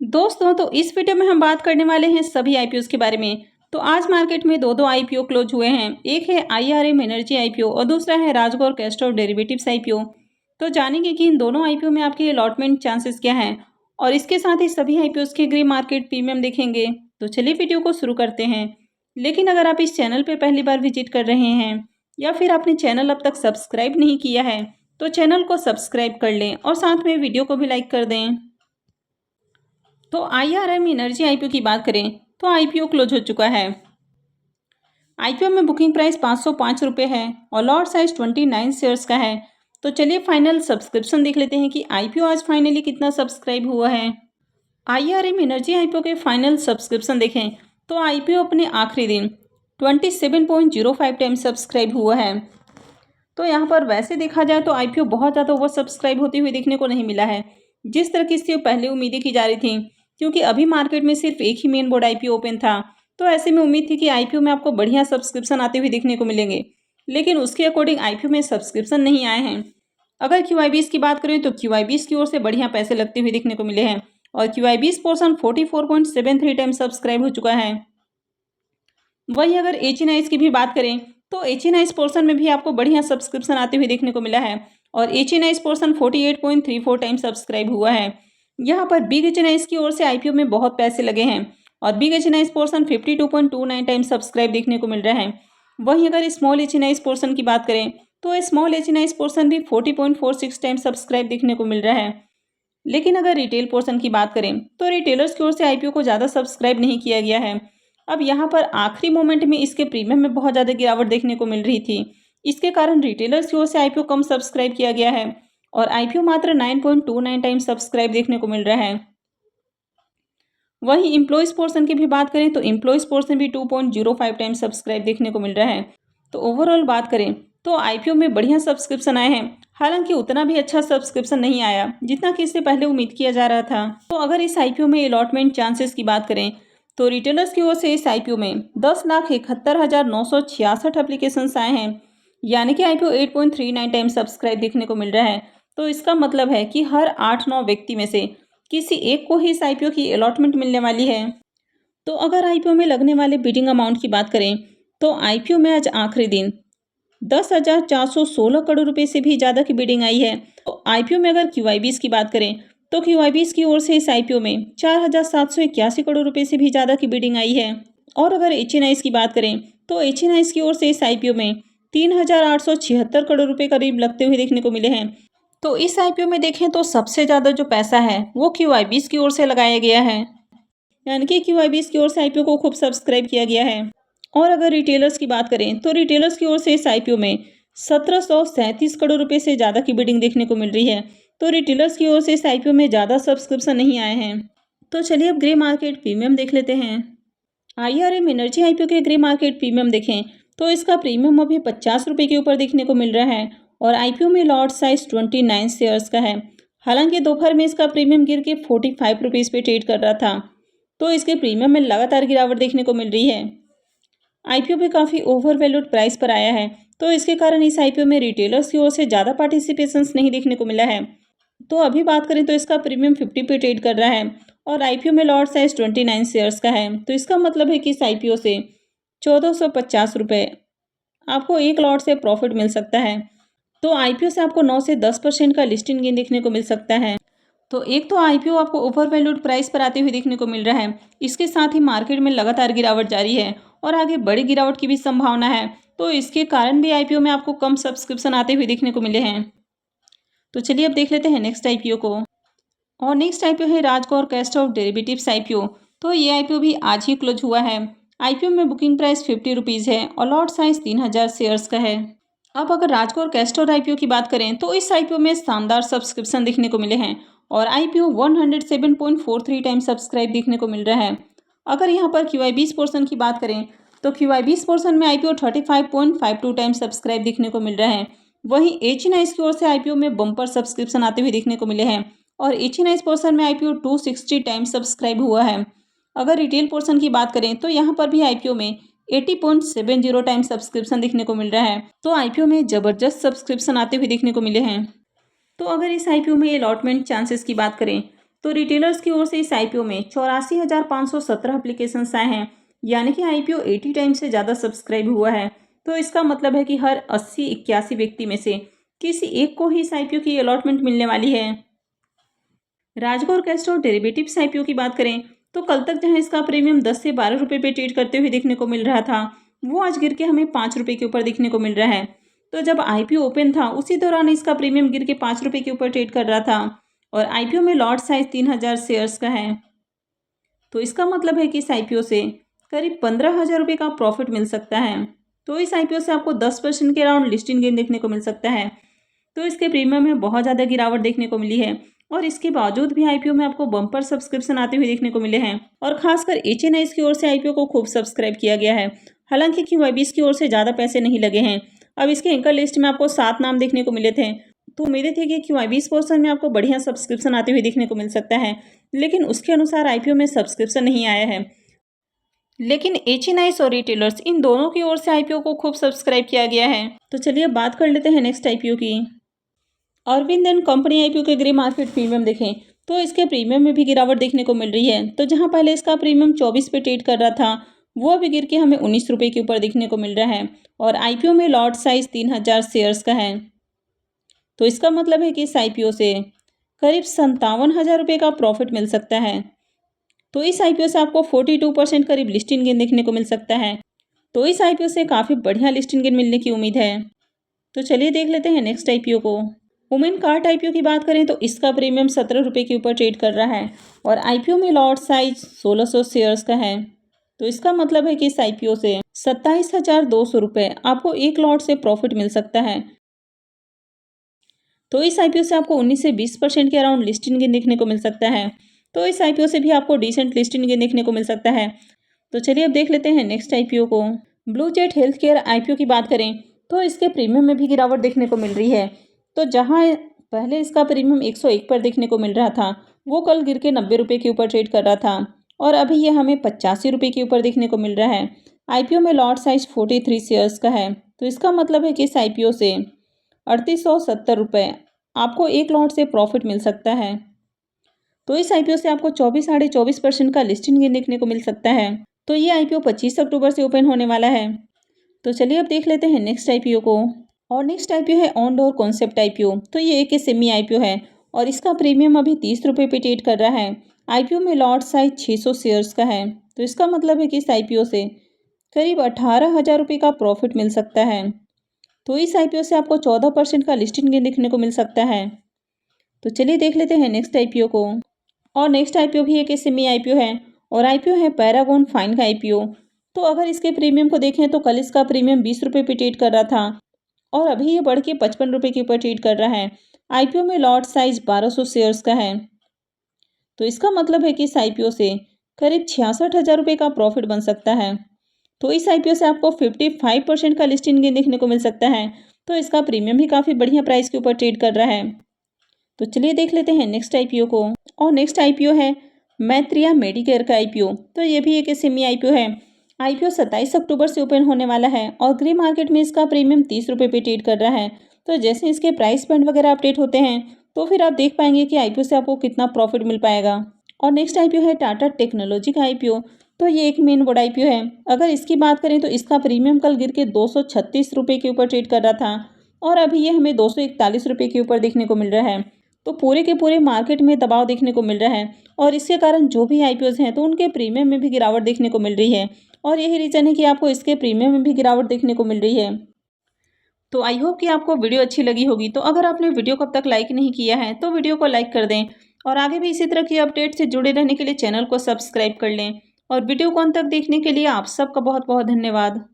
दोस्तों तो इस वीडियो में हम बात करने वाले हैं सभी आईपीओ के बारे में। तो आज मार्केट में दो आईपीओ क्लोज हुए हैं। एक है आईआरएम एनर्जी आईपीओ और दूसरा है राजगौर कैस्ट्रॉल डेरिवेटिव्स आईपीओ। तो जानेंगे कि इन दोनों आईपीओ में आपके अलॉटमेंट चांसेस क्या हैं और इसके साथ ही सभी आईपीओ के ग्रे मार्केट प्रीमियम देखेंगे। तो चलिए वीडियो को शुरू करते हैं। लेकिन अगर आप इस चैनल पर पहली बार विजिट कर रहे हैं या फिर आपने चैनल अब तक सब्सक्राइब नहीं किया है तो चैनल को सब्सक्राइब कर लें और साथ में वीडियो को भी लाइक कर दें। तो आईआरएम एनर्जी आईपीओ की बात करें तो आईपीओ क्लोज हो चुका है। आईपीओ में बुकिंग प्राइस 505 रुपये है और लॉट साइज 29 शेयर्स का है। तो चलिए फाइनल सब्सक्रिप्शन देख लेते हैं कि आईपीओ आज फाइनली कितना सब्सक्राइब हुआ है। आईआरएम एनर्जी आईपीओ के फाइनल सब्सक्रिप्शन देखें तो आईपीओ अपने आखिरी दिन 27.05 टाइम सब्सक्राइब हुआ है। तो यहाँ पर वैसे देखा जाए तो आईपीओ बहुत ज़्यादा ओवर सब्सक्राइब होती हुई देखने को नहीं मिला है जिस तरह की इससे पहले उम्मीदें की जा रही थी, क्योंकि अभी मार्केट में सिर्फ एक ही मेन बोर्ड आईपीओ ओपन था। तो ऐसे में उम्मीद थी कि आईपीओ में आपको बढ़िया सब्सक्रिप्शन आते हुए देखने को मिलेंगे, लेकिन उसके अकॉर्डिंग आईपीओ में सब्सक्रिप्शन नहीं आए हैं। अगर क्यूआईबीएस की बात करें तो क्यूआईबीएस की ओर से बढ़िया पैसे लगते हुए देखने को मिले हैं और क्यूआईबीएस पोर्शन 44.73 टाइम सब्सक्राइब हो चुका है। वही अगर एचएनआईएस की भी बात करें तो एचएनआईएस पोर्शन में भी आपको बढ़िया सब्सक्रिप्शन आते हुए देखने को मिला है और एचएनआईएस पोर्शन 48.34 टाइम सब्सक्राइब हुआ है। यहाँ पर बिग एचएनआईएस की ओर से आईपीओ में बहुत पैसे लगे हैं और बिग एचएनआईएस पोर्शन 52.29 टाइम सब्सक्राइब देखने को मिल रहा है। वहीं अगर स्मॉल एचएनआईएस पोर्शन की बात करें तो स्मॉल एचएनआईएस पोर्शन भी 40.46 टाइम सब्सक्राइब देखने को मिल रहा है। लेकिन अगर रिटेल पोर्शन की बात करें तो रिटेलर्स की ओर से आईपीओ को ज़्यादा सब्सक्राइब नहीं किया गया है। अब यहाँ पर आखिरी मोमेंट में इसके प्रीमियम में बहुत ज़्यादा गिरावट देखने को मिल रही थी, इसके कारण रिटेलर्स की ओर से आईपीओ कम सब्सक्राइब किया गया है और आईपीओ मात्र 9.29 टाइम सब्सक्राइब देखने को मिल रहा है। वहीं एम्प्लॉइज पोर्शन की भी बात करें तो एम्प्लॉइज पोर्शन भी 2.05 टाइम सब्सक्राइब देखने को मिल रहा है। तो ओवरऑल बात करें तो आईपीओ में बढ़िया सब्सक्रिप्शन आए हैं, हालांकि उतना भी अच्छा सब्सक्रिप्शन नहीं आया जितना कि इससे पहले उम्मीद किया जा रहा था। तो अगर इस आईपीओ में अलॉटमेंट चांसेस की बात करें तो रिटेलर्स की ओर से इस आईपीओ में 10,71,966 एप्लीकेशंस आए हैं, यानी कि आईपीओ 8.39 टाइम सब्सक्राइब देखने को मिल रहा है। तो इसका मतलब है कि हर 8-9 व्यक्ति में से किसी एक को ही इस आईपीओ की अलॉटमेंट मिलने वाली है। तो अगर आईपीओ में लगने वाले बिडिंग अमाउंट की बात करें तो आईपीओ में आज आखिरी दिन 10,416 करोड़ रुपए से भी ज़्यादा की बिडिंग आई है। तो आईपीओ में अगर क्यूआईबीएस की बात करें तो क्यूआईबीएस की ओर से इस आईपीओ में 4,781 करोड़ रुपए से भी ज़्यादा की बिडिंग आई है। और अगर एचएनआईएस की बात करें तो एचएनआईएस की ओर से इस आईपीओ में 3,876 करोड़ रुपए करीब लगते हुए देखने को मिले हैं। तो इस आईपीओ में देखें तो सबसे ज़्यादा जो पैसा है वो क्यूआईबीएस की ओर से लगाया गया है, यानी कि क्यूआईबीएस की ओर से आईपीओ को खूब सब्सक्राइब किया गया है। और अगर रिटेलर्स की बात करें तो रिटेलर्स की ओर से इस आईपीओ में 1,737 करोड़ रुपए से ज़्यादा की बिडिंग देखने को मिल रही है। तो रिटेलर्स की ओर से इस आईपीओ में ज़्यादा सब्सक्रिप्शन नहीं आए हैं। तो चलिए अब ग्रे मार्केट प्रीमियम देख लेते हैं। आईआरएम एनर्जी आईपीओ के ग्रे मार्केट प्रीमियम देखें तो इसका प्रीमियम अभी 50 रुपये के ऊपर देखने को मिल रहा है और आईपीओ में लॉट साइज 29 शेयर्स का है। हालांकि दोपहर में इसका प्रीमियम गिर के 45 रुपीज़ पे ट्रेड कर रहा था। तो इसके प्रीमियम में लगातार गिरावट देखने को मिल रही है। आईपीओ भी काफ़ी ओवर वैल्यूड प्राइस पर आया है, तो इसके कारण इस आईपीओ में रिटेलर्स की ओर से ज़्यादा पार्टिसिपेशंस नहीं देखने को मिला है। तो अभी बात करें तो इसका प्रीमियम 50 पे ट्रेड कर रहा है और आईपीओ में लॉट साइज 29 शेयर्स का है। तो इसका मतलब है कि इस आईपीओ से 1,450 रुपये आपको एक लॉट से प्रॉफिट मिल सकता है। तो आईपीओ से आपको 9 से 10% का लिस्टिंग गेन देखने को मिल सकता है। तो एक तो आईपीओ आपको ओवर वैल्यूड प्राइस पर आते हुए देखने को मिल रहा है, इसके साथ ही मार्केट में लगातार गिरावट जारी है और आगे बड़ी गिरावट की भी संभावना है। तो इसके कारण भी आईपीओ में आपको कम सब्सक्रिप्शन आते हुए देखने को मिले हैं। तो चलिए अब देख लेते हैं नेक्स्ट आईपीओ को। और नेक्स्ट आईपीओ है राजगौर कैस्ट्रॉल डेरिवेटिव्स आईपीओ। तो ये आईपीओ भी आज ही क्लोज हुआ है। आईपीओ में बुकिंग प्राइस 50 रुपीज़ है और लॉट साइज 3,000 शेयर्स का है। अब अगर राजगौर कैस्ट्रॉल आईपीओ की बात करें तो इस आईपीओ में शानदार सब्सक्रिप्शन देखने को मिले हैं और आईपीओ 107.43 टाइम सब्सक्राइब देखने को मिल रहा है। अगर यहाँ पर क्यूआईबीएस पोर्शन की बात करें तो क्यूआईबीएस पोर्शन में आईपीओ 35.52 टाइम सब्सक्राइब देखने को मिल रहा है। वहीं एचएनआईएस की ओर से आईपीओ में बम्पर सब्सक्रिप्शन आते हुए देखने को मिले हैं और एचएनआईएस पोर्शन में आईपीओ 260 टाइम सब्सक्राइब हुआ है। अगर रिटेल पोर्शन की बात करें तो यहाँ पर भी आईपीओ में 80.70 टाइम सब्सक्रिप्शन देखने को मिल रहा है। तो आईपीओ में ज़बरदस्त सब्सक्रिप्शन आते हुए देखने को मिले हैं। तो अगर इस आईपीओ में अलॉटमेंट चांसेस की बात करें तो रिटेलर्स की ओर से इस आईपीओ में 84,517 एप्लीकेशंस आए हैं, यानी कि आईपीओ 80 टाइम्स से ज़्यादा सब्सक्राइब हुआ है। तो इसका मतलब है कि हर 80-81 व्यक्ति में से किसी एक को ही इस आईपीओ की अलॉटमेंट मिलने वाली है। राजगौर कैस्ट्रो डेरिवेटिव्स आईपीओ की बात करें तो कल तक जहां इसका प्रीमियम 10 से 12 रुपये पे ट्रेड करते हुए देखने को मिल रहा था, वो आज गिर के हमें 5 रुपये के ऊपर देखने को मिल रहा है। तो जब आईपीओ ओपन था उसी दौरान इसका प्रीमियम गिर के 5 रुपये के ऊपर ट्रेड कर रहा था और आईपीओ में लॉट साइज 3000 शेयर्स का है। तो इसका मतलब है कि इस आईपीओ से करीब 15,000 रुपये का प्रॉफिट मिल सकता है। तो इस आईपीओ से आपको 10% के अराउंड लिस्टिंग गेन देखने को मिल सकता है। तो इसके प्रीमियम में बहुत ज़्यादा गिरावट देखने को मिली है और इसके बावजूद भी आईपीओ में आपको बम्पर सब्सक्रिप्शन आते हुए देखने को मिले हैं और खासकर एचएनआईज की ओर से आईपीओ को खूब सब्सक्राइब किया गया है। हालांकि क्यूआईबीज की ओर से ज़्यादा पैसे नहीं लगे हैं। अब इसके एंकर लिस्ट में आपको 7 नाम देखने को मिले थे, तो उम्मीद थी कि क्यूआईबीज पोर्शन में आपको बढ़िया सब्सक्रिप्शन आते हुए देखने को मिल सकता है, लेकिन उसके अनुसार आईपीओ में सब्सक्रिप्शन नहीं आया है। लेकिन एचएनआईज और रिटेलर्स इन दोनों की ओर से आईपीओ को खूब सब्सक्राइब किया गया है। तो चलिए अब बात कर लेते हैं नेक्स्ट आईपीओ की। अरविंद एंड कंपनी आईपीओ के ग्रे मार्केट प्रीमियम देखें तो इसके प्रीमियम में भी गिरावट देखने को मिल रही है। तो जहां पहले इसका प्रीमियम 24 पे ट्रेड कर रहा था, वो अभी गिर के हमें 19 रुपये के ऊपर देखने को मिल रहा है और आईपीओ में लॉट साइज 3000 शेयर्स का है। तो इसका मतलब है कि इस आईपीओ से करीब 57,000 रुपये का प्रॉफिट मिल सकता है। तो इस आईपीओ से आपको 42% करीब लिस्टिंग गेन देखने को मिल सकता है। तो इस आईपीओ से काफ़ी बढ़िया लिस्टिंग गेन मिलने की उम्मीद है। तो चलिए देख लेते हैं नेक्स्ट आईपीओ को। वुमेन कार्ट आईपीओ की बात करें तो इसका प्रीमियम 17 रुपये के ऊपर ट्रेड कर रहा है और आईपीओ में लॉट साइज 1600 शेयर्स का है। तो इसका मतलब है कि इस आईपीओ से 27,200 रुपये आपको एक लॉट से प्रॉफिट मिल सकता है। तो इस आईपीओ से आपको 19 से 20% के अराउंड लिस्टिंग गेन देखने को मिल सकता है। तो इस आईपीओ से भी आपको डिसेंट लिस्टिंग गेन देखने को मिल सकता है। तो चलिए अब देख लेते हैं नेक्स्ट आईपीओ को। Blue jet health care IPO की बात करें तो इसके प्रीमियम में भी गिरावट देखने को मिल रही है। तो जहां पहले इसका प्रीमियम 101 पर देखने को मिल रहा था, वो कल गिर के 90 रुपये के ऊपर ट्रेड कर रहा था और अभी ये हमें 85 रुपये के ऊपर देखने को मिल रहा है। आईपीओ में लॉट साइज 43 शेयर्स का है। तो इसका मतलब है कि इस आईपीओ से 3870 रुपये आपको एक लॉट से प्रॉफिट मिल सकता है। तो इस आईपीओ से आपको 24.25% का लिस्टिंग गेन देखने को मिल सकता है। तो ये आईपीओ 25 अक्टूबर से ओपन होने वाला है। तो चलिए अब देख लेते हैं नेक्स्ट आईपीओ को। और नेक्स्ट आईपीओ है ऑन डोर कॉन्सेप्ट आईपीओ। तो ये एक सेमी आईपीओ है और इसका प्रीमियम अभी 30 रुपये पे ट्रेड कर रहा है। आईपीओ में लॉट साइज 600 शेयर्स का है। तो इसका मतलब है कि इस आईपीओ से करीब 18,000 रुपये का प्रॉफिट मिल सकता है। तो इस आईपीओ से आपको 14% का लिस्टिंग गेन देखने को मिल सकता है। तो चलिए देख लेते हैं नेक्स्ट आईपीओ को। और नेक्स्ट आईपीओ भी एक सेमी आईपीओ है और आईपीओ है पैरागॉन फाइन का आईपीओ। तो अगर इसके प्रीमियम को देखें तो कल इसका प्रीमियम 20 रुपये पे ट्रेड कर रहा था और अभी ये बढ़ के 55 रुपये के ऊपर ट्रेड कर रहा है। आईपीओ में लॉट साइज 1200 शेयर्स का है। तो इसका मतलब है कि इस आईपीओ से करीब 66,000 रुपये का प्रॉफिट बन सकता है। तो इस आईपीओ से आपको 55% का लिस्टिंग गेन देखने को मिल सकता है। तो इसका प्रीमियम भी काफ़ी बढ़िया प्राइस के ऊपर ट्रेड कर रहा है। तो चलिए देख लेते हैं नेक्स्ट आईपीओ को। और नेक्स्ट आईपीओ है मैत्रिया मेडिकेयर का आईपीओ। तो ये भी एक सेमी आईपीओ है। आईपीओ 27 अक्टूबर से ओपन होने वाला है और ग्रे मार्केट में इसका प्रीमियम 30 रुपये पे ट्रेड कर रहा है। तो जैसे इसके प्राइस बैंड वगैरह अपडेट होते हैं तो फिर आप देख पाएंगे कि आईपीओ से आपको कितना प्रॉफिट मिल पाएगा। और नेक्स्ट आईपीओ है टाटा टेक्नोलॉजी का आईपीओ। तो ये एक मेन बोर्ड आईपीओ है। अगर इसकी बात करें तो इसका प्रीमियम कल गिर के 236 रुपये के ऊपर ट्रेड कर रहा था और अभी ये हमें 241 रुपये के ऊपर देखने को मिल रहा है। तो पूरे के पूरे मार्केट में दबाव देखने को मिल रहा है और इसके कारण जो भी आईपीओज हैं तो उनके प्रीमियम में भी गिरावट देखने को मिल रही है और यही रीज़न है कि आपको इसके प्रीमियम में भी गिरावट देखने को मिल रही है। तो आई होप कि आपको वीडियो अच्छी लगी होगी। तो अगर आपने वीडियो को अब तक लाइक नहीं किया है तो वीडियो को लाइक कर दें और आगे भी इसी तरह की अपडेट से जुड़े रहने के लिए चैनल को सब्सक्राइब कर लें। और वीडियो को अंत तक देखने के लिए आप सबका बहुत बहुत धन्यवाद।